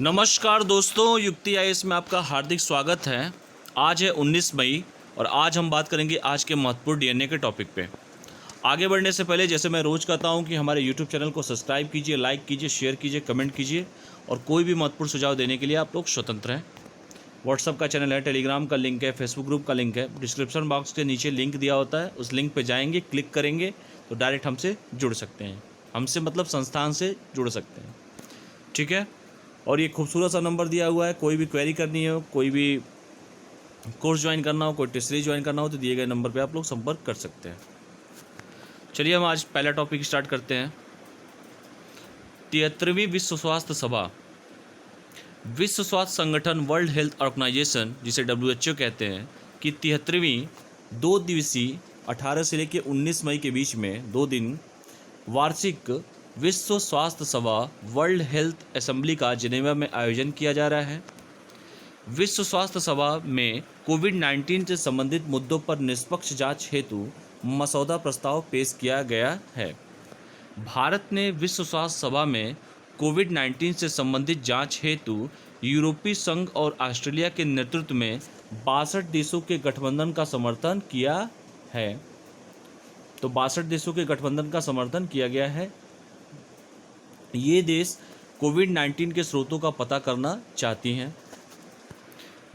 नमस्कार दोस्तों, युक्ति आईएएस में आपका हार्दिक स्वागत है। आज है 19 मई और आज हम बात करेंगे आज के महत्वपूर्ण डीएनए के टॉपिक पे। आगे बढ़ने से पहले जैसे मैं रोज़ कहता हूं कि हमारे यूट्यूब चैनल को सब्सक्राइब कीजिए, लाइक कीजिए, शेयर कीजिए, कमेंट कीजिए और कोई भी महत्वपूर्ण सुझाव देने के लिए आप लोग स्वतंत्र हैं। व्हाट्सअप का चैनल है, टेलीग्राम का लिंक है, फेसबुक ग्रुप का लिंक है, डिस्क्रिप्शन बॉक्स के नीचे लिंक दिया होता है। उस लिंक पर जाएंगे, क्लिक करेंगे तो डायरेक्ट हमसे जुड़ सकते हैं। हमसे मतलब संस्थान से जुड़ सकते हैं, ठीक है। और ये खूबसूरत सा नंबर दिया हुआ है। कोई भी क्वेरी करनी हो, कोई भी कोर्स ज्वाइन करना हो, कोई टेस्ट सीरीज ज्वाइन करना हो तो दिए गए नंबर पे आप लोग संपर्क कर सकते हैं। चलिए हम आज पहला टॉपिक स्टार्ट करते हैं। 73वीं विश्व स्वास्थ्य सभा, विश्व स्वास्थ्य संगठन वर्ल्ड हेल्थ ऑर्गेनाइजेशन जिसे WHO कहते हैं कि 73वीं 2 दिवसीय 18 से लेकर 19 मई के बीच में 2 दिन वार्षिक विश्व स्वास्थ्य सभा वर्ल्ड हेल्थ असेंबली का जिनेवा में आयोजन किया जा रहा है। विश्व स्वास्थ्य सभा में कोविड-19 से संबंधित मुद्दों पर निष्पक्ष जांच हेतु मसौदा प्रस्ताव पेश किया गया है। भारत ने विश्व स्वास्थ्य सभा में कोविड-19 से संबंधित जांच हेतु यूरोपीय संघ और ऑस्ट्रेलिया के नेतृत्व में 62 देशों के गठबंधन का समर्थन किया है। तो 62 देशों के गठबंधन का समर्थन किया गया है। ये देश कोविड-19 के स्रोतों का पता करना चाहती हैं।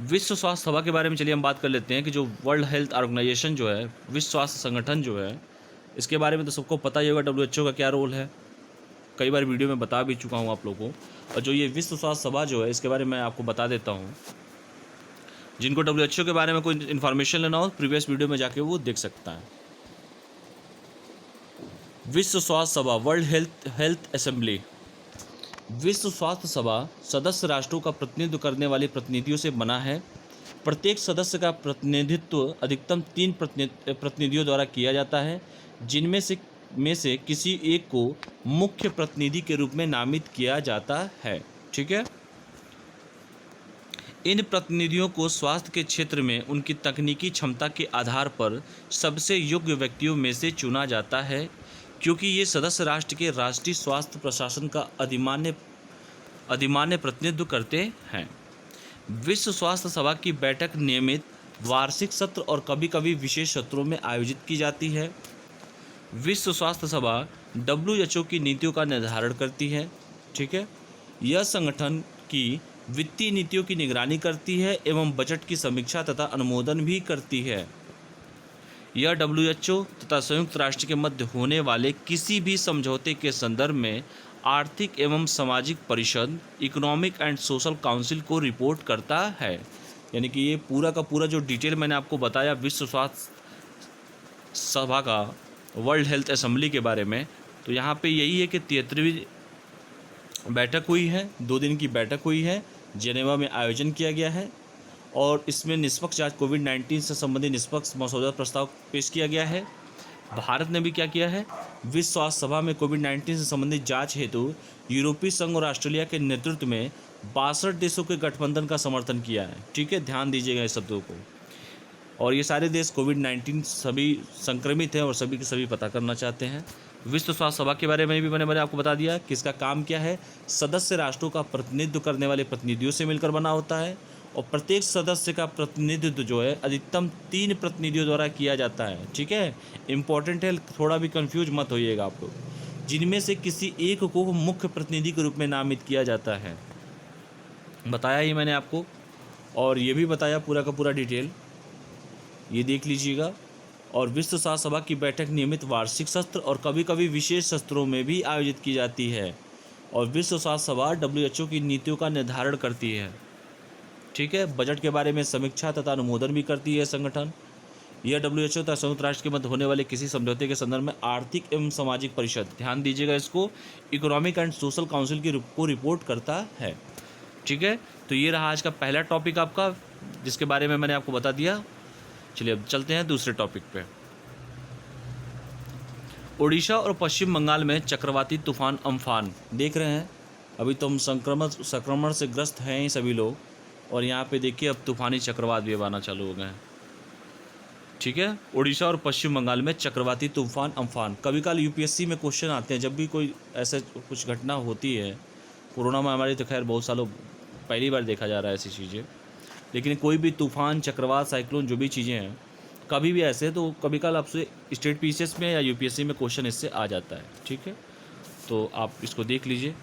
विश्व स्वास्थ्य सभा के बारे में चलिए हम बात कर लेते हैं कि जो वर्ल्ड हेल्थ ऑर्गेनाइजेशन जो है, विश्व स्वास्थ्य संगठन जो है, इसके बारे में तो सबको पता ही होगा WHO का क्या रोल है। कई बार वीडियो में बता भी चुका हूँ आप लोगों को। और जो ये विश्व स्वास्थ्य सभा जो है, इसके बारे में आपको बता देता हूँ। जिनको WHO के बारे में कोई इन्फॉर्मेशन लेना हो प्रीवियस वीडियो में जाके वो देख सकता है। विश्व स्वास्थ्य सभा वर्ल्ड हेल्थ असेंबली, विश्व स्वास्थ्य सभा सदस्य राष्ट्रों का प्रतिनिधित्व करने वाले प्रतिनिधियों से बना है। प्रत्येक सदस्य का प्रतिनिधित्व अधिकतम 3 प्रतिनिधियों द्वारा किया जाता है, जिनमें से किसी एक को मुख्य प्रतिनिधि के रूप में नामित किया जाता है, ठीक है। इन प्रतिनिधियों को स्वास्थ्य के क्षेत्र में उनकी तकनीकी क्षमता के आधार पर सबसे योग्य व्यक्तियों में से चुना जाता है, क्योंकि ये सदस्य राष्ट्र के राष्ट्रीय स्वास्थ्य प्रशासन का अधिमान्य प्रतिनिधित्व करते हैं। विश्व स्वास्थ्य सभा की बैठक नियमित वार्षिक सत्र और कभी कभी विशेष सत्रों में आयोजित की जाती है। विश्व स्वास्थ्य सभा WHO की नीतियों का निर्धारण करती है, ठीक है। यह संगठन की वित्तीय नीतियों की निगरानी करती है एवं बजट की समीक्षा तथा अनुमोदन भी करती है। यह WHO तथा संयुक्त राष्ट्र के मध्य होने वाले किसी भी समझौते के संदर्भ में आर्थिक एवं सामाजिक परिषद इकोनॉमिक एंड सोशल काउंसिल को रिपोर्ट करता है। यानी कि ये पूरा का पूरा जो डिटेल मैंने आपको बताया विश्व स्वास्थ्य सभा का वर्ल्ड हेल्थ असेंबली के बारे में, तो यहाँ पे यही है कि 73वीं बैठक हुई है, 2 दिन की बैठक हुई है, जेनेवा में आयोजन किया गया है और इसमें निष्पक्ष जांच कोविड-19 से संबंधित निष्पक्ष मसौदा प्रस्ताव पेश किया गया है। भारत ने भी क्या किया है, विश्व स्वास्थ्य सभा में कोविड-19 से संबंधित जांच हेतु यूरोपीय संघ और ऑस्ट्रेलिया के नेतृत्व में 62 देशों के गठबंधन का समर्थन किया है, ठीक है। ध्यान दीजिएगा इस शब्दों को। और ये सारे देश कोविड-19 सभी संक्रमित हैं और सभी के सभी पता करना चाहते हैं। विश्व स्वास्थ्य सभा के बारे में भी मैंने आपको बता दिया कि इसका काम क्या है। सदस्य राष्ट्रों का प्रतिनिधित्व करने वाले प्रतिनिधियों से मिलकर बना होता है और प्रत्येक सदस्य का प्रतिनिधित्व जो है अधिकतम 3 प्रतिनिधियों द्वारा किया जाता है, ठीक है। इम्पॉर्टेंट है, थोड़ा भी कंफ्यूज मत होइएगा आप लोग। जिनमें से किसी एक को मुख्य प्रतिनिधि के रूप में नामित किया जाता है, बताया ही मैंने आपको। और ये भी बताया पूरा का पूरा डिटेल, ये देख लीजिएगा। और विश्व स्वास्थ्य सभा की बैठक नियमित वार्षिक सत्र और कभी कभी विशेष सत्रों में भी आयोजित की जाती है। और विश्व स्वास्थ्य सभा WHO की नीतियों का निर्धारण करती है, ठीक है। बजट के बारे में समीक्षा तथा अनुमोदन भी करती है संगठन। यह WHO तथा संयुक्त राष्ट्र के मध्य होने वाले किसी समझौते के संदर्भ में आर्थिक एवं सामाजिक परिषद, ध्यान दीजिएगा इसको, इकोनॉमिक एंड सोशल काउंसिल को रिपोर्ट करता है, ठीक है। तो ये रहा आज का पहला टॉपिक आपका, जिसके बारे में मैंने आपको बता दिया। चलिए अब चलते हैं दूसरे टॉपिक पे। ओडिशा और पश्चिम बंगाल में चक्रवाती तूफान अम्फान देख रहे हैं। अभी तो हम संक्रमण से ग्रस्त हैं ही सभी लोग, और यहाँ पे देखिए अब तूफानी चक्रवात भी आना चालू हो गए हैं, ठीक है। ओडिशा और पश्चिम बंगाल में चक्रवाती तूफान अम्फान, कभी काल UPSC में क्वेश्चन आते हैं। जब भी कोई ऐसे कुछ घटना होती है कोरोना महामारी तो खैर बहुत सालों पहली बार देखा जा रहा है ऐसी चीज़ें, लेकिन कोई भी तूफान, चक्रवात, साइक्लोन जो भी चीज़ें हैं कभी भी ऐसे, तो कभी कल आपसे स्टेट पीसीएस में या यूपीएससी में क्वेश्चन इससे आ जाता है। ठीक है, तो आप इसको देख लीजिए।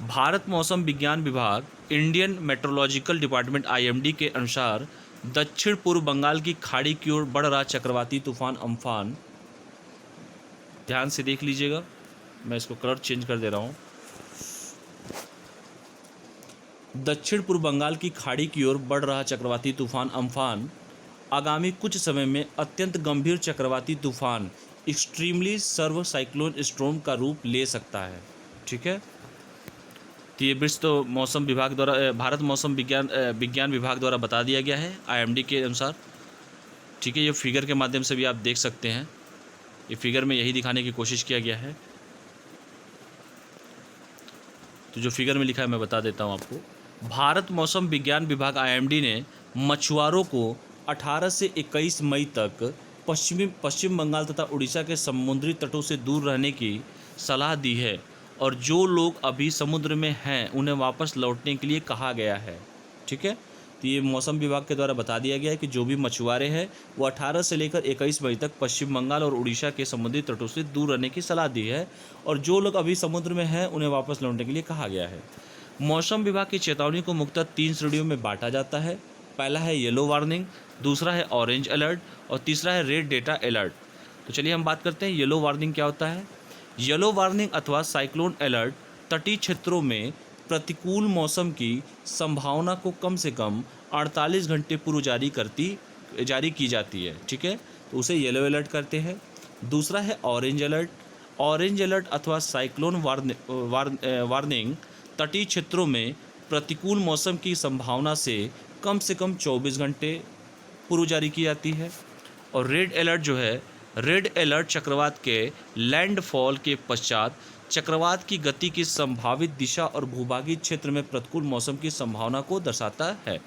भारत मौसम विज्ञान विभाग, इंडियन मेट्रोलॉजिकल डिपार्टमेंट आईएमडी के अनुसार दक्षिण पूर्व बंगाल की खाड़ी की ओर बढ़ रहा चक्रवाती तूफान अम्फान, ध्यान से देख लीजिएगा, मैं इसको कलर चेंज कर दे रहा हूँ। दक्षिण पूर्व बंगाल की खाड़ी की ओर बढ़ रहा चक्रवाती तूफान अम्फान आगामी कुछ समय में अत्यंत गंभीर चक्रवाती तूफान एक्सट्रीमली सर्व साइक्लोन स्टॉर्म का रूप ले सकता है। ठीक है, तो ये विश्व तो मौसम विभाग द्वारा, भारत मौसम विज्ञान विभाग द्वारा बता दिया गया है आईएमडी के अनुसार। ठीक है, ये फिगर के माध्यम से भी आप देख सकते हैं, ये फिगर में यही दिखाने की कोशिश किया गया है। तो जो फिगर में लिखा है मैं बता देता हूँ आपको। भारत मौसम विज्ञान विभाग आईएमडी ने मछुआरों को 18 से 21 मई तक पश्चिम बंगाल तथा उड़ीसा के समुद्री तटों से दूर रहने की सलाह दी है, और जो लोग अभी समुद्र में हैं उन्हें वापस लौटने के लिए कहा गया है। ठीक है, तो ये मौसम विभाग के द्वारा बता दिया गया है कि जो भी मछुआरे हैं वो 18 से लेकर 21 मई तक पश्चिम बंगाल और उड़ीसा के समुद्री तटों से दूर रहने की सलाह दी है, और जो लोग अभी समुद्र में हैं उन्हें वापस लौटने के लिए कहा गया है। मौसम विभाग की चेतावनी को मुख्यतः 3 श्रेणियों में बांटा जाता है। पहला है येलो वार्निंग, दूसरा है ऑरेंज अलर्ट और तीसरा है रेड डेटा अलर्ट। तो चलिए हम बात करते हैं येलो वार्निंग क्या होता है। येलो वार्निंग अथवा साइक्लोन अलर्ट तटीय क्षेत्रों में प्रतिकूल मौसम की संभावना को कम से कम 48 घंटे पूर्व जारी की जाती है। ठीक है, तो उसे येलो अलर्ट करते हैं। दूसरा है ऑरेंज अलर्ट। ऑरेंज अलर्ट अथवा साइक्लोन वार्निंग तटीय क्षेत्रों में प्रतिकूल मौसम की संभावना से कम 24 घंटे पूर्व जारी की जाती है। और रेड अलर्ट जो है, रेड अलर्ट चक्रवात के लैंडफॉल के पश्चात चक्रवात की गति की संभावित दिशा और भूभागीय क्षेत्र में प्रतिकूल मौसम की संभावना को दर्शाता है।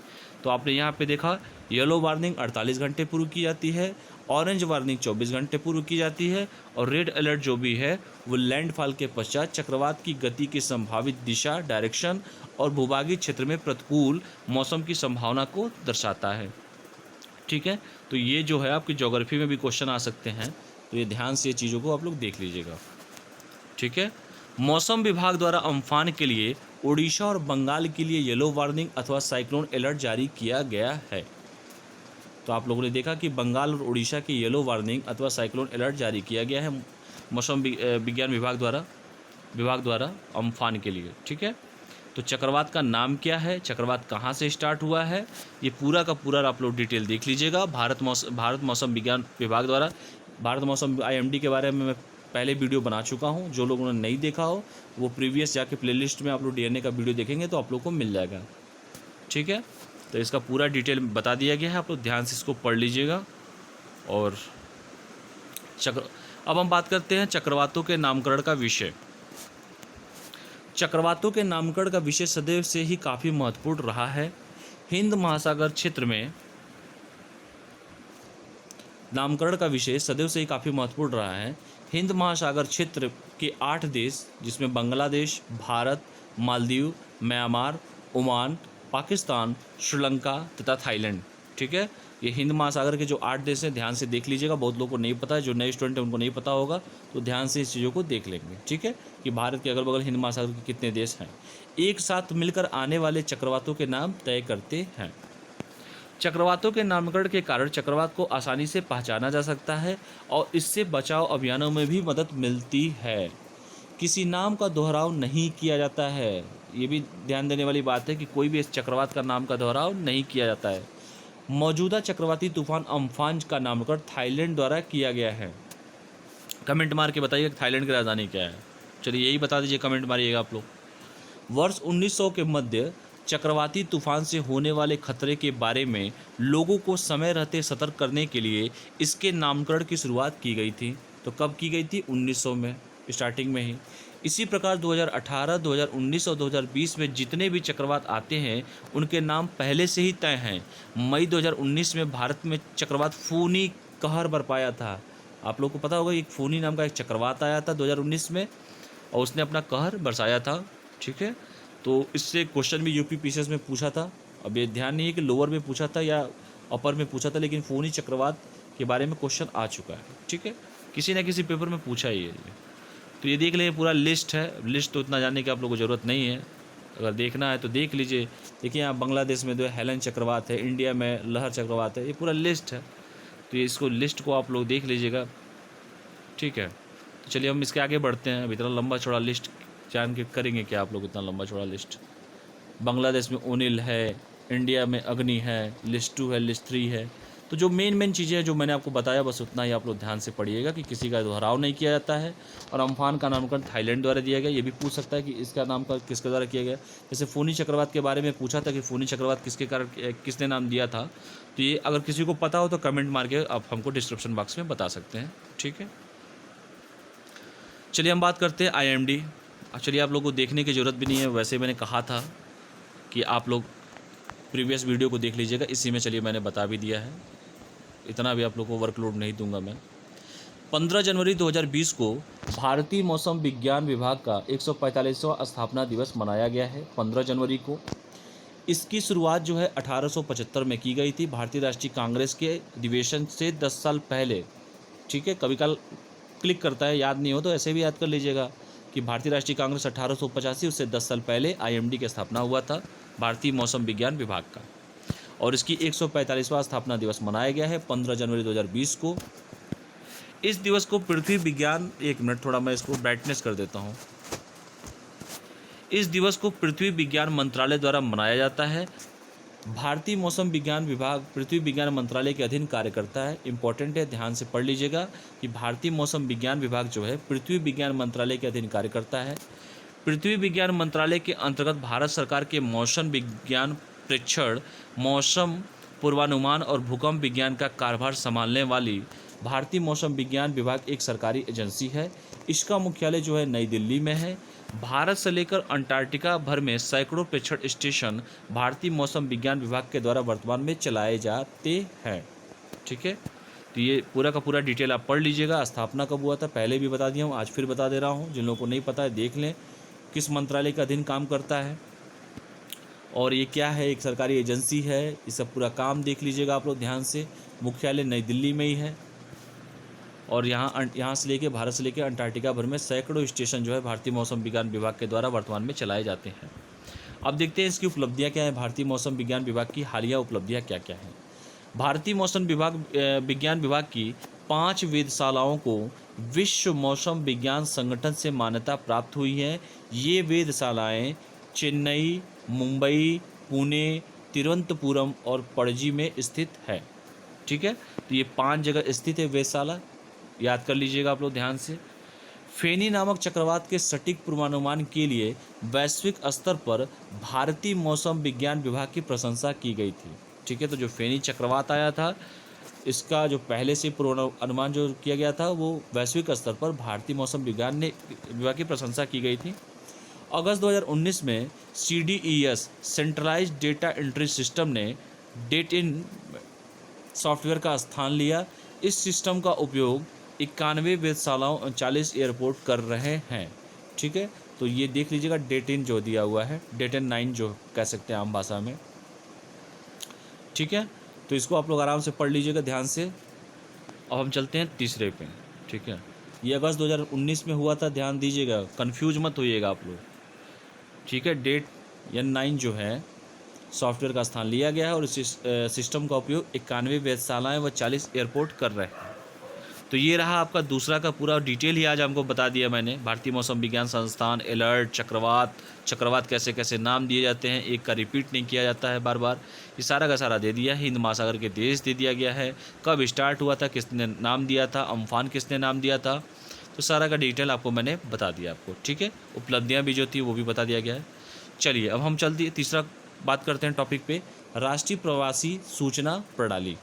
तो आपने यहाँ पे देखा, येलो वार्निंग 48 घंटे पूर्व की जाती है, ऑरेंज वार्निंग 24 घंटे पूर्व की जाती है, और रेड अलर्ट जो भी है वो लैंडफॉल के पश्चात चक्रवात की गति की संभावित दिशा, डायरेक्शन और भूभागीय क्षेत्र में प्रतिकूल मौसम की संभावना को दर्शाता है। ठीक है, तो ये जो है आपकी ज्योग्राफी में भी क्वेश्चन आ सकते हैं, तो ये ध्यान से ये चीज़ों को आप लोग देख लीजिएगा। ठीक है, मौसम विभाग द्वारा अम्फान के लिए उड़ीसा और बंगाल के लिए येलो वार्निंग अथवा साइक्लोन अलर्ट जारी किया गया है। तो आप लोगों ने देखा कि बंगाल और उड़ीसा की येलो वार्निंग अथवा साइक्लोन अलर्ट जारी किया गया है मौसम विज्ञान विभाग द्वारा अम्फान के लिए। ठीक है, तो चक्रवात का नाम क्या है, चक्रवात कहाँ से स्टार्ट हुआ है, ये पूरा का पूरा आप लोग डिटेल देख लीजिएगा। भारत मौसम विज्ञान विभाग द्वारा, भारत मौसम आईएमडी के बारे में मैं पहले वीडियो बना चुका हूँ। जो लोगों ने नहीं देखा हो वो प्रीवियस जाके प्लेलिस्ट में आप लोग डीएनए का वीडियो देखेंगे तो आप लोग को मिल जाएगा। ठीक है, तो इसका पूरा डिटेल बता दिया गया है, आप लोग ध्यान से इसको पढ़ लीजिएगा। और अब हम बात करते हैं चक्रवातों के नामकरण का विषय। चक्रवातों के नामकरण का विषय सदैव से ही काफ़ी महत्वपूर्ण रहा है। हिंद महासागर क्षेत्र में नामकरण का विषय सदैव से ही काफ़ी महत्वपूर्ण रहा है। हिंद महासागर क्षेत्र के 8 देश, जिसमें बांग्लादेश, भारत, मालदीव, म्यांमार, ओमान, पाकिस्तान, श्रीलंका तथा थाईलैंड। ठीक है, ये हिंद महासागर के जो 8 देश हैं, ध्यान से देख लीजिएगा। बहुत लोगों को नहीं पता है, जो नए स्टूडेंट हैं उनको नहीं पता होगा, तो ध्यान से इस चीज़ों को देख लेंगे। ठीक है, कि भारत के अगल बगल हिंद महासागर के कितने देश हैं। एक साथ मिलकर आने वाले चक्रवातों के नाम तय करते हैं। चक्रवातों के नामकरण के कारण चक्रवात को आसानी से पहचाना जा सकता है और इससे बचाव अभियानों में भी मदद मिलती है। किसी नाम का दोहराव नहीं किया जाता है, ये भी ध्यान देने वाली बात है कि कोई भी इस चक्रवात का नाम का दोहराव नहीं किया जाता है। मौजूदा चक्रवाती तूफान अम्फान का नामकरण थाईलैंड द्वारा किया गया है। कमेंट मार के बताइए थाईलैंड की राजधानी क्या है। चलिए यही बता दीजिए, कमेंट मारिएगा आप लोग। वर्ष 1900 के मध्य चक्रवाती तूफान से होने वाले खतरे के बारे में लोगों को समय रहते सतर्क करने के लिए इसके नामकरण की शुरुआत की गई थी। तो कब की गई थी? 1900 में, स्टार्टिंग में ही। इसी प्रकार 2018, 2019 और 2020 में जितने भी चक्रवात आते हैं उनके नाम पहले से ही तय हैं। मई 2019 में भारत में चक्रवात फोनी कहर बरपाया था। आप लोग को पता होगा, एक फोनी नाम का एक चक्रवात आया था 2019 में और उसने अपना कहर बरसाया था। ठीक है, तो इससे क्वेश्चन भी यूपी पीसीएस में पूछा था। अब ये ध्यान नहीं है कि लोअर में पूछा था या अपर में पूछा था, लेकिन फोनी चक्रवात के बारे में क्वेश्चन आ चुका है। ठीक है, किसी ना किसी पेपर में पूछा ही है ये। तो ये देख लीजिए, पूरा लिस्ट है। लिस्ट तो इतना जानने की आप लोगों को ज़रूरत नहीं है, अगर देखना है तो देख लीजिए। देखिए यहाँ बांग्लादेश में जो है हेलन चक्रवात है, इंडिया में लहर चक्रवात है, ये पूरा लिस्ट है। तो ये इसको लिस्ट को आप लोग देख लीजिएगा। ठीक है, तो चलिए हम इसके आगे बढ़ते हैं। अब इतना लंबा चौड़ा लिस्ट जान के करेंगे क्या आप लोग, इतना लंबा चौड़ा लिस्ट। बांग्लादेश में ओनिल है, इंडिया में अग्नि है, लिस्ट 2 है, लिस्ट 3 है। तो जो मेन चीज़ें हैं जो मैंने आपको बताया, बस उतना ही आप लोग ध्यान से पढ़िएगा कि किसी का दोहराव नहीं किया जाता है। और अम्फान का नामकरण थाईलैंड द्वारा दिया गया, ये भी पूछ सकता है कि इसका नामकरण किसके द्वारा किया गया। जैसे फोनी चक्रवात के बारे में पूछा था कि फोनी चक्रवात किसके कारण, किसने नाम दिया था। तो ये अगर किसी को पता हो तो कमेंट मार के आप हमको डिस्क्रिप्शन बॉक्स में बता सकते हैं। ठीक है, चलिए हम बात करते हैं IMD। चलिए आप लोगों को देखने की ज़रूरत भी नहीं है, वैसे मैंने कहा था कि आप लोग प्रीवियस वीडियो को देख लीजिएगा, इसी में चलिए मैंने बता भी दिया है, इतना भी आप लोग को वर्कलोड नहीं दूंगा मैं। 15 जनवरी 2020 को भारतीय मौसम विज्ञान विभाग का 145वां स्थापना दिवस मनाया गया है। 15 जनवरी को इसकी शुरुआत जो है 1875 में की गई थी, भारतीय राष्ट्रीय कांग्रेस के अधिवेशन से 10 साल पहले। ठीक है, कभी कल क्लिक करता है, याद नहीं हो तो ऐसे भी याद कर लीजिएगा कि भारतीय राष्ट्रीय कांग्रेस 1885, उससे 10 साल पहले IMD की स्थापना हुआ था, भारतीय मौसम विज्ञान विभाग का। और इसकी 145वां स्थापना दिवस मनाया गया है 15 जनवरी 2020 को। इस दिवस को पृथ्वी विज्ञान, एक मिनट थोड़ा मैं इसको ब्राइटनेस कर देता हूँ। इस दिवस को पृथ्वी विज्ञान मंत्रालय द्वारा मनाया जाता है। भारतीय मौसम विज्ञान विभाग पृथ्वी विज्ञान मंत्रालय के अधीन कार्य करता है। इंपॉर्टेंट है, ध्यान से पढ़ लीजिएगा कि भारतीय मौसम विज्ञान विभाग जो है पृथ्वी विज्ञान मंत्रालय के अधीन कार्य करता है। पृथ्वी विज्ञान मंत्रालय के अंतर्गत भारत सरकार के मौसम विज्ञान प्रेक्षण, मौसम पूर्वानुमान और भूकंप विज्ञान का कार्यभार संभालने वाली भारतीय मौसम विज्ञान विभाग एक सरकारी एजेंसी है। इसका मुख्यालय जो है नई दिल्ली में है। भारत से लेकर अंटार्कटिका भर में सैकड़ों प्रेक्षण स्टेशन भारतीय मौसम विज्ञान विभाग के द्वारा वर्तमान में चलाए जाते हैं। ठीक है, तो ये पूरा का पूरा डिटेल आप पढ़ लीजिएगा। स्थापना कब हुआ था पहले भी बता दिया हूँ, आज फिर बता दे रहा हूँ। जिन लोगों को नहीं पता है देख लें किस मंत्रालय के अधीन काम करता है और ये क्या है, एक सरकारी एजेंसी है। ये सब पूरा काम देख लीजिएगा आप लोग ध्यान से। मुख्यालय नई दिल्ली में ही है और यहाँ से लेके भारत से लेके अंटार्कटिका भर में सैकड़ों स्टेशन जो है भारतीय मौसम विज्ञान विभाग के द्वारा वर्तमान में चलाए जाते हैं। अब देखते हैं इसकी उपलब्धियाँ क्या हैं, भारतीय मौसम विज्ञान विभाग की हालिया उपलब्धियाँ क्या क्या हैं। भारतीय मौसम विज्ञान विभाग की 5 वेधशालाओं को विश्व मौसम विज्ञान संगठन से मान्यता प्राप्त हुई है। ये वेधशालाएँ चेन्नई, मुंबई, पुणे, तिरुवनंतपुरम और पणजी में स्थित है। ठीक है, तो ये 5 जगह स्थित है वेधशाला, याद कर लीजिएगा आप लोग ध्यान से। फेनी नामक चक्रवात के सटीक पूर्वानुमान के लिए वैश्विक स्तर पर भारतीय मौसम विज्ञान विभाग की प्रशंसा की गई थी। ठीक है, तो जो फेनी चक्रवात आया था इसका जो पहले से पूर्वानुमान जो किया गया था वो वैश्विक स्तर पर भारतीय मौसम विज्ञान विभाग की प्रशंसा की गई थी। अगस्त 2019 में CDES centralised data entry system ने डेट-इन सॉफ्टवेयर का स्थान लिया। इस सिस्टम का उपयोग 91 वेधशालाओं 40 एयरपोर्ट कर रहे हैं। ठीक है, तो ये देख लीजिएगा डेट-इन जो दिया हुआ है, डेट-इन 9 जो कह सकते हैं आम भाषा में। ठीक है, तो इसको आप लोग आराम से पढ़ लीजिएगा ध्यान से। अब हम चलते हैं तीसरे पे। ठीक है, ये अगस्त 2019 में हुआ था, ध्यान दीजिएगा, कंफ्यूज मत होइएगा आप लोग। ठीक है, डेट-इन 9 जो है सॉफ्टवेयर का स्थान लिया गया है और इस सिस्टम का उपयोग 91 वेधशालाएँ व 40 एयरपोर्ट कर रहे हैं। तो ये रहा आपका दूसरा का पूरा डिटेल ही आज हमको बता दिया मैंने। भारतीय मौसम विज्ञान संस्थान, अलर्ट, चक्रवात कैसे कैसे नाम दिए जाते हैं, एक का रिपीट नहीं किया जाता है बार बार, ये सारा का सारा दे दिया है। हिंद महासागर के देश दे दिया गया है, कब स्टार्ट हुआ था, किसने नाम दिया था, अम्फान किसने नाम दिया था, तो सारा का डिटेल आपको मैंने बता दिया आपको। ठीक है, उपलब्धियाँ भी जो थी वो भी बता दिया गया है। चलिए अब हम चलते तीसरा बात करते हैं टॉपिक पे, राष्ट्रीय प्रवासी सूचना प्रणाली।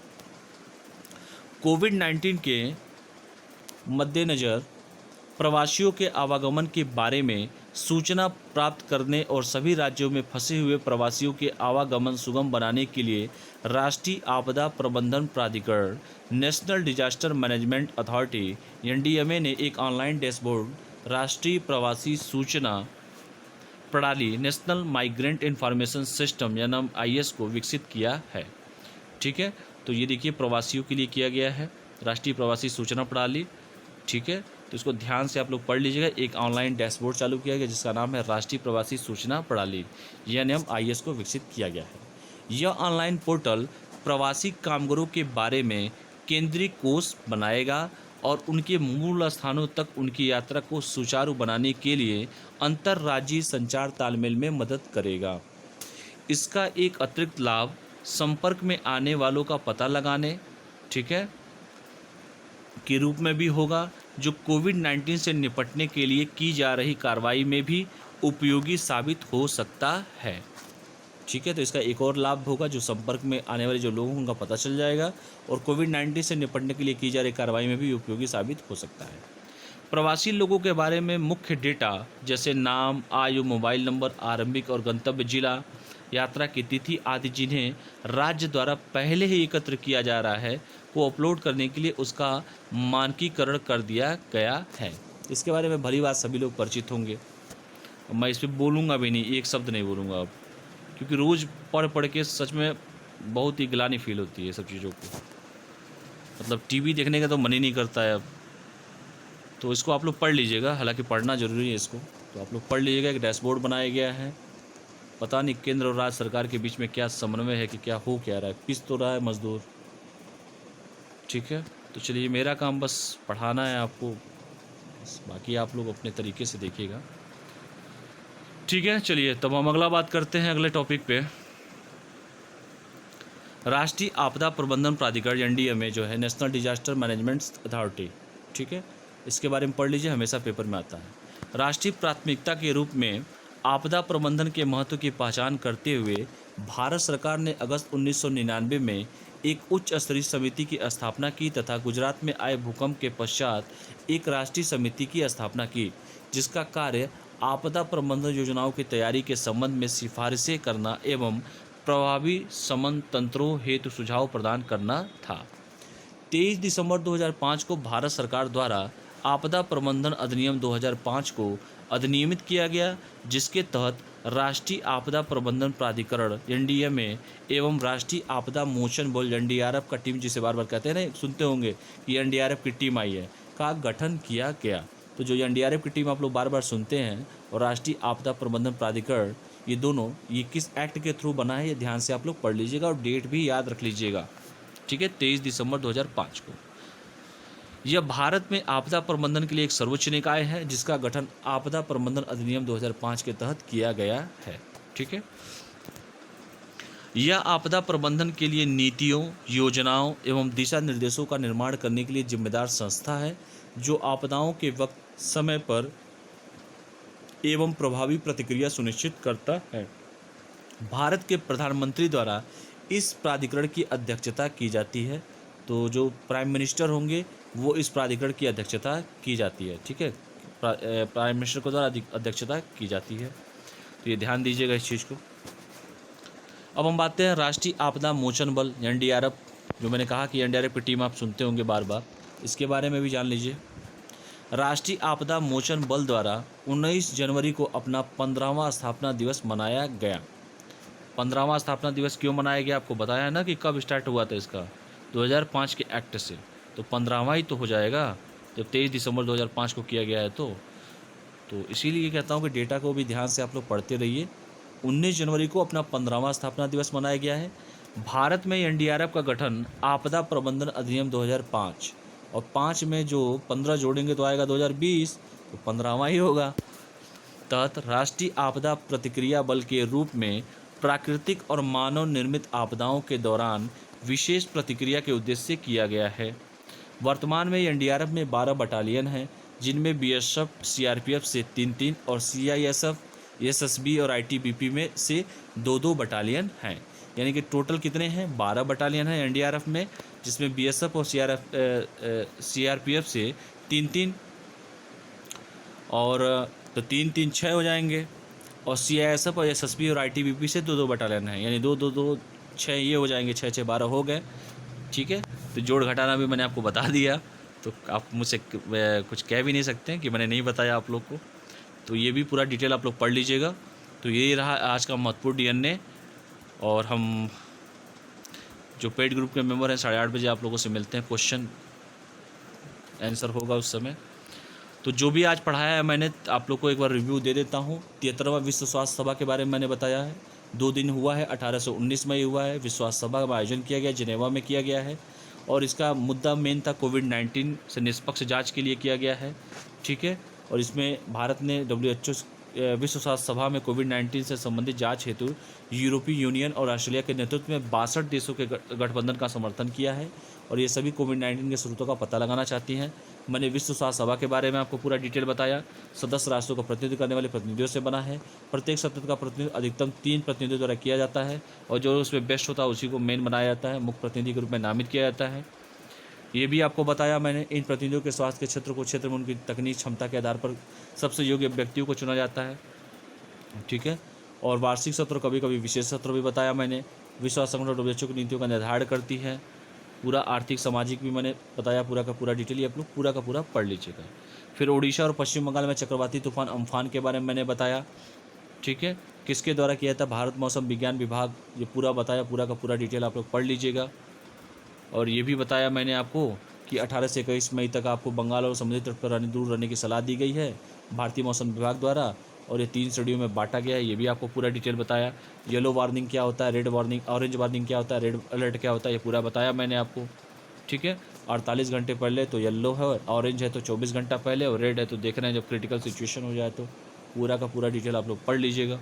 कोविड-19 के मद्देनज़र प्रवासियों के आवागमन के बारे में सूचना प्राप्त करने और सभी राज्यों में फंसे हुए प्रवासियों के आवागमन सुगम बनाने के लिए राष्ट्रीय आपदा प्रबंधन प्राधिकरण, national disaster management authority NDMA ने एक ऑनलाइन डैशबोर्ड राष्ट्रीय प्रवासी सूचना प्रणाली national migrant information system NMIS को विकसित किया है। ठीक है, तो ये देखिए प्रवासियों के लिए किया गया है राष्ट्रीय प्रवासी सूचना प्रणाली। ठीक है, तो इसको ध्यान से आप लोग पढ़ लीजिएगा। एक ऑनलाइन डैशबोर्ड चालू किया गया जिसका नाम है राष्ट्रीय प्रवासी सूचना प्रणाली, NMIS को विकसित किया गया है। यह ऑनलाइन पोर्टल प्रवासी कामगारों के बारे में केंद्रीय कोष बनाएगा और उनके मूल स्थानों तक उनकी यात्रा को सुचारू बनाने के लिए अंतर्राज्यीय संचार तालमेल में मदद करेगा। इसका एक अतिरिक्त लाभ संपर्क में आने वालों का पता लगाने, ठीक है, के रूप में भी होगा, जो कोविड-19 से निपटने के लिए की जा रही कार्रवाई में भी उपयोगी साबित हो सकता है। ठीक है, तो इसका एक और लाभ होगा, जो संपर्क में आने वाले जो लोग हैं उनका पता चल जाएगा और कोविड-19 से निपटने के लिए की जा रही कार्रवाई में भी उपयोगी साबित हो सकता है। प्रवासी लोगों के बारे में मुख्य डेटा जैसे नाम, आयु, मोबाइल नंबर, आरंभिक और गंतव्य जिला, यात्रा की तिथि आदि जिन्हें राज्य द्वारा पहले ही एकत्र किया जा रहा है को अपलोड करने के लिए उसका मानकीकरण कर दिया गया है। इसके बारे में भली बात सभी लोग परिचित होंगे। मैं इस पर बोलूँगा भी नहीं, एक शब्द नहीं बोलूँगा अब, क्योंकि रोज़ पढ़ पढ़ के सच में बहुत ही गिलानी फील होती है सब चीज़ों को। मतलब टीवी देखने का तो मन ही नहीं करता है अब। तो इसको आप लोग पढ़ लीजिएगा, हालांकि पढ़ना ज़रूरी है इसको, तो आप लोग पढ़ लीजिएगा। एक डैशबोर्ड बनाया गया है, पता नहीं केंद्र और राज्य सरकार के बीच में क्या समन्वय है कि क्या हो क्या रहा है, पिस तो रहा है मजदूर। ठीक है, तो चलिए मेरा काम बस पढ़ाना है आपको, बाकी आप लोग अपने तरीके से देखिएगा। ठीक है, चलिए तब हम अगला बात करते हैं अगले टॉपिक पे। राष्ट्रीय आपदा प्रबंधन प्राधिकरण NDMA जो है, नेशनल डिजास्टर मैनेजमेंट अथॉरिटी, ठीक है, इसके बारे में पढ़ लीजिए, हमेशा पेपर में आता है। राष्ट्रीय प्राथमिकता के रूप में आपदा प्रबंधन के महत्व की पहचान करते हुए भारत सरकार ने अगस्त 1999 में एक उच्च स्तरीय समिति की स्थापना की तथा गुजरात में आए भूकंप के पश्चात एक राष्ट्रीय समिति की स्थापना की, जिसका कार्य आपदा प्रबंधन योजनाओं की तैयारी के संबंध में सिफारिशें करना एवं प्रभावी शमन तंत्रों हेतु सुझाव प्रदान करना था। 23 दिसंबर 2005 को भारत सरकार द्वारा आपदा प्रबंधन अधिनियम 2005 को अधिनियमित किया गया, जिसके तहत राष्ट्रीय आपदा प्रबंधन प्राधिकरण NDMA एवं राष्ट्रीय आपदा मोचन बल NDRF का टीम, जिसे बार बार कहते हैं ना, सुनते होंगे कि NDRF की टीम आई है, का गठन किया गया। तो जो NDRF की टीम आप लोग बार बार सुनते हैं और राष्ट्रीय आपदा प्रबंधन प्राधिकरण, ये दोनों ये किस एक्ट के थ्रू बना है, ये ध्यान से आप लोग पढ़ लीजिएगा और डेट भी याद रख लीजिएगा। ठीक है, 23 दिसंबर 2005 को। यह भारत में आपदा प्रबंधन के लिए एक सर्वोच्च निकाय है, जिसका गठन आपदा प्रबंधन अधिनियम 2005 के तहत किया गया है। ठीक है, यह आपदा प्रबंधन के लिए नीतियों, योजनाओं एवं दिशा निर्देशों का निर्माण करने के लिए जिम्मेदार संस्था है, जो आपदाओं के वक्त समय पर एवं प्रभावी प्रतिक्रिया सुनिश्चित करता है। भारत के प्रधानमंत्री द्वारा इस प्राधिकरण की अध्यक्षता की जाती है। तो जो प्राइम मिनिस्टर होंगे वो इस प्राधिकरण की अध्यक्षता की जाती है। ठीक है, प्राइम मिनिस्टर को द्वारा अध्यक्षता की जाती है, तो ये ध्यान दीजिएगा इस चीज़ को। अब हम बात हैं राष्ट्रीय आपदा मोचन बल NDRF, जो मैंने कहा कि NDRF की टीम आप सुनते होंगे बार बार, इसके बारे में भी जान लीजिए। राष्ट्रीय आपदा मोचन बल द्वारा 19 जनवरी को अपना 15वां स्थापना दिवस मनाया गया। 15वां स्थापना दिवस क्यों मनाया गया, आपको बताया ना कि कब स्टार्ट हुआ था इसका, 2005 के एक्ट से, तो 15वां ही तो हो जाएगा जब 23 दिसंबर 2005 को किया गया है। तो इसीलिए कहता हूँ कि डेटा को भी ध्यान से आप लोग पढ़ते रहिए। 19 जनवरी को अपना 15वां स्थापना दिवस मनाया गया है। भारत में NDRF का गठन आपदा प्रबंधन अधिनियम 2005 और 5 में जो 15 जोड़ेंगे तो आएगा 2020, तो 15वां ही होगा। तहत राष्ट्रीय आपदा प्रतिक्रिया बल के रूप में प्राकृतिक और मानव निर्मित आपदाओं के दौरान विशेष प्रतिक्रिया के उद्देश्य से किया गया है। वर्तमान में NDRF में 12 बटालियन हैं, जिनमें BSF, CRPF से 3-3 और CISF, SSB और ITBP में से 2-2 बटालियन हैं। यानी कि टोटल कितने हैं, 12 बटालियन हैं NDRF में, जिसमें BSF और CRPF से 3-3 और तो 3-3 6 हो जाएंगे, और CISF और SSB और ITBP से 2-2 बटालियन हैं, यानी 2-2-2 6 ये हो जाएंगे, 6-6 12 हो गए। ठीक है, तो जोड़ घटाना भी मैंने आपको बता दिया, तो आप मुझसे कुछ कह भी नहीं सकते हैं कि मैंने नहीं बताया आप लोग को। तो ये भी पूरा डिटेल आप लोग पढ़ लीजिएगा। तो यही रहा आज का महत्वपूर्ण डीएनए। और हम जो पेड ग्रुप के मेंबर हैं 8:30 बजे आप लोगों से मिलते हैं, क्वेश्चन आंसर होगा उस समय। तो जो भी आज पढ़ाया है मैंने आप लोग को एक बार रिव्यू दे देता हूँ। 73वां विश्व स्वास्थ्य सभा के बारे में मैंने बताया है। 2 दिन हुआ है, 1819 में ही हुआ है। विश्व स्वास्थ्य सभा का आयोजन किया गया, जिनेवा में किया गया है। और इसका मुद्दा मेन था कोविड-19 से निष्पक्ष जांच के लिए किया गया है, ठीक है। और इसमें भारत ने WHO विश्व स्वास्थ्य सभा में कोविड-19 से संबंधित जांच हेतु यूरोपीय यूनियन और ऑस्ट्रेलिया के नेतृत्व में 62 देशों के गठबंधन का समर्थन किया है। और ये सभी कोविड-19 के स्रोतों का पता लगाना चाहती हैं। मैंने विश्व स्वास्थ्य सभा के बारे में आपको पूरा डिटेल बताया। सदस्य राष्ट्रों को प्रतिनिधित्व करने वाले प्रतिनिधियों से बना है। प्रत्येक सत्र का प्रतिनिधित्व अधिकतम 3 प्रतिनिधियों द्वारा किया जाता है, और जो उसमें बेस्ट होता है उसी को मेन बनाया जाता है, मुख्य प्रतिनिधि के रूप में नामित किया जाता है। ये भी आपको बताया मैंने। इन प्रतिनिधियों के स्वास्थ्य के क्षेत्र में उनकी तकनीक क्षमता के आधार पर सबसे योग्य व्यक्तियों को चुना जाता है, ठीक है। और वार्षिक सत्र, कभी कभी विशेष सत्र भी बताया मैंने। विश्व स्वास्थ्य संगठन WHO की नीतियों का निर्धारण करती है। पूरा आर्थिक सामाजिक भी मैंने बताया, पूरा का पूरा डिटेल आप लोग पूरा का पूरा पढ़ लीजिएगा। फिर उड़ीसा और पश्चिम बंगाल में चक्रवाती तूफान अम्फान के बारे में मैंने बताया, ठीक है। किसके द्वारा किया था, भारत मौसम विज्ञान विभाग, ये पूरा बताया। पूरा का पूरा डिटेल आप लोग पढ़ लीजिएगा। और ये भी बताया मैंने आपको कि 18 से 21 मई तक आपको बंगाल और समुद्री तट पर दूर रहने की सलाह दी गई है भारतीय मौसम विभाग द्वारा। और ये 3 श्रेणियों में बांटा गया है, ये भी आपको पूरा डिटेल बताया। येलो वार्निंग क्या होता है, रेड वार्निंग, ऑरेंज वार्निंग क्या होता है, रेड अलर्ट क्या होता है, ये पूरा बताया मैंने आपको, ठीक है। 48 घंटे पहले तो येलो है, ऑरेंज है तो 24 घंटा पहले, और रेड है तो देख रहे हैं जब क्रिटिकल सिचुएशन हो जाए। तो पूरा का पूरा डिटेल आप लोग पढ़ लीजिएगा।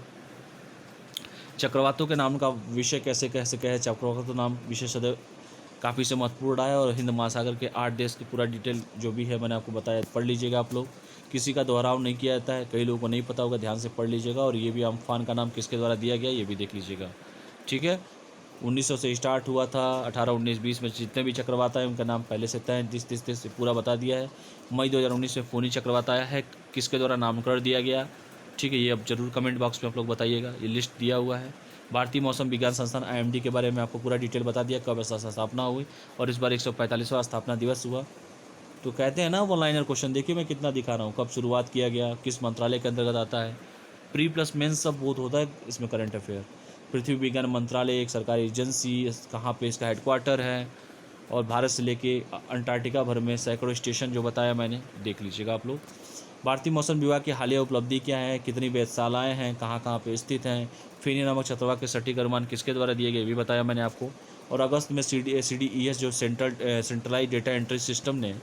चक्रवातों के नाम का विषय कैसे कैसे क्या है, चक्रवातों नाम विषय सदैव काफ़ी से महत्वपूर्ण रहा है। और हिंद महासागर के 8 देश की पूरा डिटेल जो भी है मैंने आपको बताया, पढ़ लीजिएगा आप लोग। किसी का दोहराव नहीं किया जाता है, कई लोगों को नहीं पता होगा, ध्यान से पढ़ लीजिएगा। और ये भी अम्फान का नाम किसके द्वारा दिया गया ये भी देख लीजिएगा, ठीक है। 1900 से स्टार्ट हुआ था, 18, 19, 20 में जितने भी चक्रवात आए उनका नाम पहले से तय 30 पूरा बता दिया है। मई 2019 में फोनी चक्रवात आया है, किसके द्वारा नामकरण दिया गया, ठीक है। ये अब जरूर कमेंट बॉक्स में आप लोग बताइएगा, ये लिस्ट दिया हुआ है। भारतीय मौसम विज्ञान संस्थान IMD के बारे में आपको पूरा डिटेल बता दिया, कब ऐसा स्थापना हुई, और इस बार 145वां स्थापना दिवस हुआ। तो कहते हैं ना वो लाइनर क्वेश्चन, देखिए मैं कितना दिखा रहा हूँ, कब शुरुआत किया गया, किस मंत्रालय के अंतर्गत आता है। प्री प्लस मेंस सब बहुत होता है इसमें करंट अफेयर। पृथ्वी विज्ञान मंत्रालय एक सरकारी एजेंसी, कहाँ पे इसका हेडक्वार्टर है, और भारत से लेके अंटार्कटिका भर में सैकड़ों स्टेशन जो बताया मैंने, देख लीजिएगा आप लोग। भारतीय मौसम विभाग की हालिया उपलब्धि क्या है, कितनी वेधशालाएँ हैं, कहाँ कहाँ पे स्थित हैं। फेनी नामक चक्रवात के सटीक अनुमान किसके द्वारा दिए गए भी बताया मैंने आपको। और अगस्त में CDES जो सेंट्रलाइज डेटा एंट्री सिस्टम ने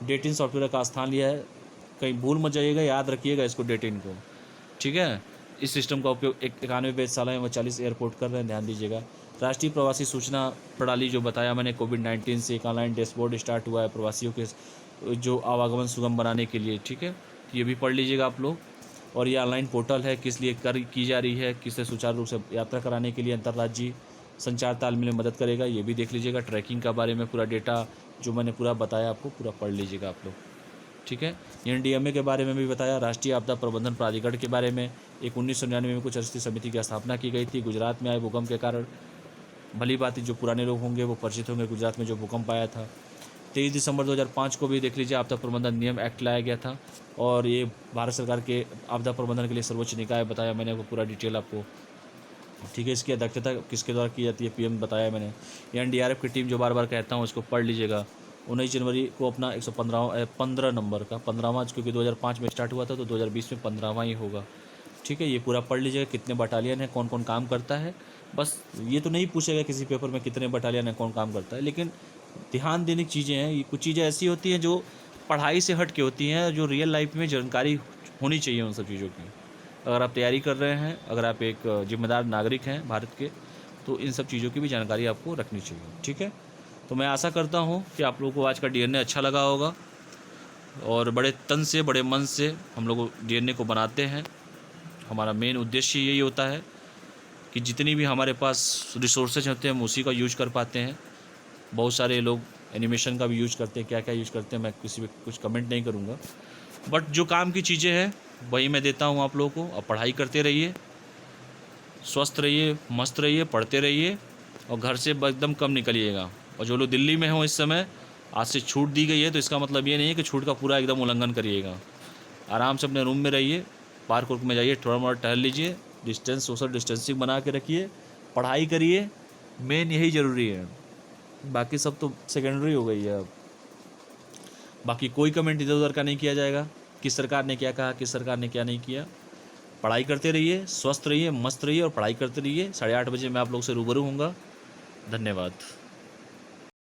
डेटिन सॉफ्टवेयर का स्थान लिया है। कहीं भूल मत जाइएगा, याद रखिएगा इसको, डेटिन को, ठीक है। इस सिस्टम का उपयोग 91 वेधशालाएँ व 40 एयरपोर्ट कर रहे हैं, ध्यान दीजिएगा। राष्ट्रीय प्रवासी सूचना प्रणाली जो बताया मैंने, कोविड-19 से एक ऑनलाइन डैशबोर्ड स्टार्ट हुआ है प्रवासियों के जो आवागमन सुगम बनाने के लिए, ठीक है। ये भी पढ़ लीजिएगा आप लोग। और ये ऑनलाइन पोर्टल है, किस लिए की जा रही है, किससे सुचारू रूप से यात्रा कराने के लिए अंतर्राज्यीय संचार तालमेल में मदद करेगा, ये भी देख लीजिएगा। ट्रैकिंग का बारे में पूरा डेटा जो मैंने पूरा बताया आपको, पूरा पढ़ लीजिएगा आप लोग, ठीक है। NDMA के बारे में भी बताया। राष्ट्रीय आपदा प्रबंधन प्राधिकरण के बारे में एक 1999 में कुछ राष्ट्रीय समिति की स्थापना की गई थी। गुजरात में आए भूकंप के कारण, भली बात जो पुराने लोग होंगे वो परिचित होंगे, गुजरात में जो भूकंप आया था। 23 दिसंबर 2005 को भी देख लीजिए, आपदा प्रबंधन नियम एक्ट लाया गया था। और ये भारत सरकार के आपदा प्रबंधन के लिए सर्वोच्च निकाय बताया मैंने आपको, पूरा डिटेल आपको, ठीक है। इसकी अध्यक्षता किसके द्वारा की जाती है, PM बताया मैंने। NDRF की टीम जो बार बार कहता हूँ इसको पढ़ लीजिएगा। 19 जनवरी को अपना 15 नंबर का 15वां, क्योंकि 2005 में स्टार्ट हुआ था तो 2020 में 15वां ही होगा, ठीक है। ये पूरा पढ़ लीजिएगा, कितने बटालियन है, कौन कौन काम करता है। बस ये तो नहीं पूछेगा किसी पेपर में कितने बटालियन है, कौन काम करता है, लेकिन ध्यान देने की चीज़ें हैं। ये कुछ चीज़ें ऐसी होती हैं जो पढ़ाई से हट के होती हैं, जो रियल लाइफ में जानकारी होनी चाहिए उन सब चीज़ों की। अगर आप तैयारी कर रहे हैं, अगर आप एक जिम्मेदार नागरिक हैं भारत के, तो इन सब चीज़ों की भी जानकारी आपको रखनी चाहिए, ठीक है। तो मैं आशा करता हूँ कि आप लोगों को आज का DNA अच्छा लगा होगा। और बड़े तन से बड़े मन से हम लोग DNA को बनाते हैं। हमारा मेन उद्देश्य यही होता है कि जितनी भी हमारे पास रिसोर्सेज होते हैं हम उसी का यूज कर पाते हैं। बहुत सारे लोग एनिमेशन का भी यूज करते हैं, क्या क्या यूज करते हैं मैं किसी पे कुछ कमेंट नहीं करूँगा, बट जो काम की चीज़ें हैं वही मैं देता हूँ आप लोगों को। अब पढ़ाई करते रहिए, स्वस्थ रहिए, मस्त रहिए, पढ़ते रहिए, और घर से एकदम कम निकलिएगा। और जो लोग दिल्ली में हों इस समय, आज से छूट दी गई है तो इसका मतलब ये नहीं है कि छूट का पूरा एकदम उल्लंघन करिएगा। आराम से अपने रूम में रहिए, पार्क वार्क में जाइए, थोड़ा मोड़ा टहल लीजिए, डिस्टेंस, सोशल डिस्टेंसिंग बना के रखिए, पढ़ाई करिए, मेन यही ज़रूरी है, बाकी सब तो सेकेंडरी हो गई है अब। बाकी कोई कमेंट इधर उधर का नहीं किया जाएगा, किस सरकार ने क्या कहा, किस सरकार ने क्या नहीं किया। पढ़ाई करते रहिए, स्वस्थ रहिए, मस्त रहिए और पढ़ाई करते रहिए। 8:30 बजे मैं आप लोग से रूबरू होऊंगा। धन्यवाद।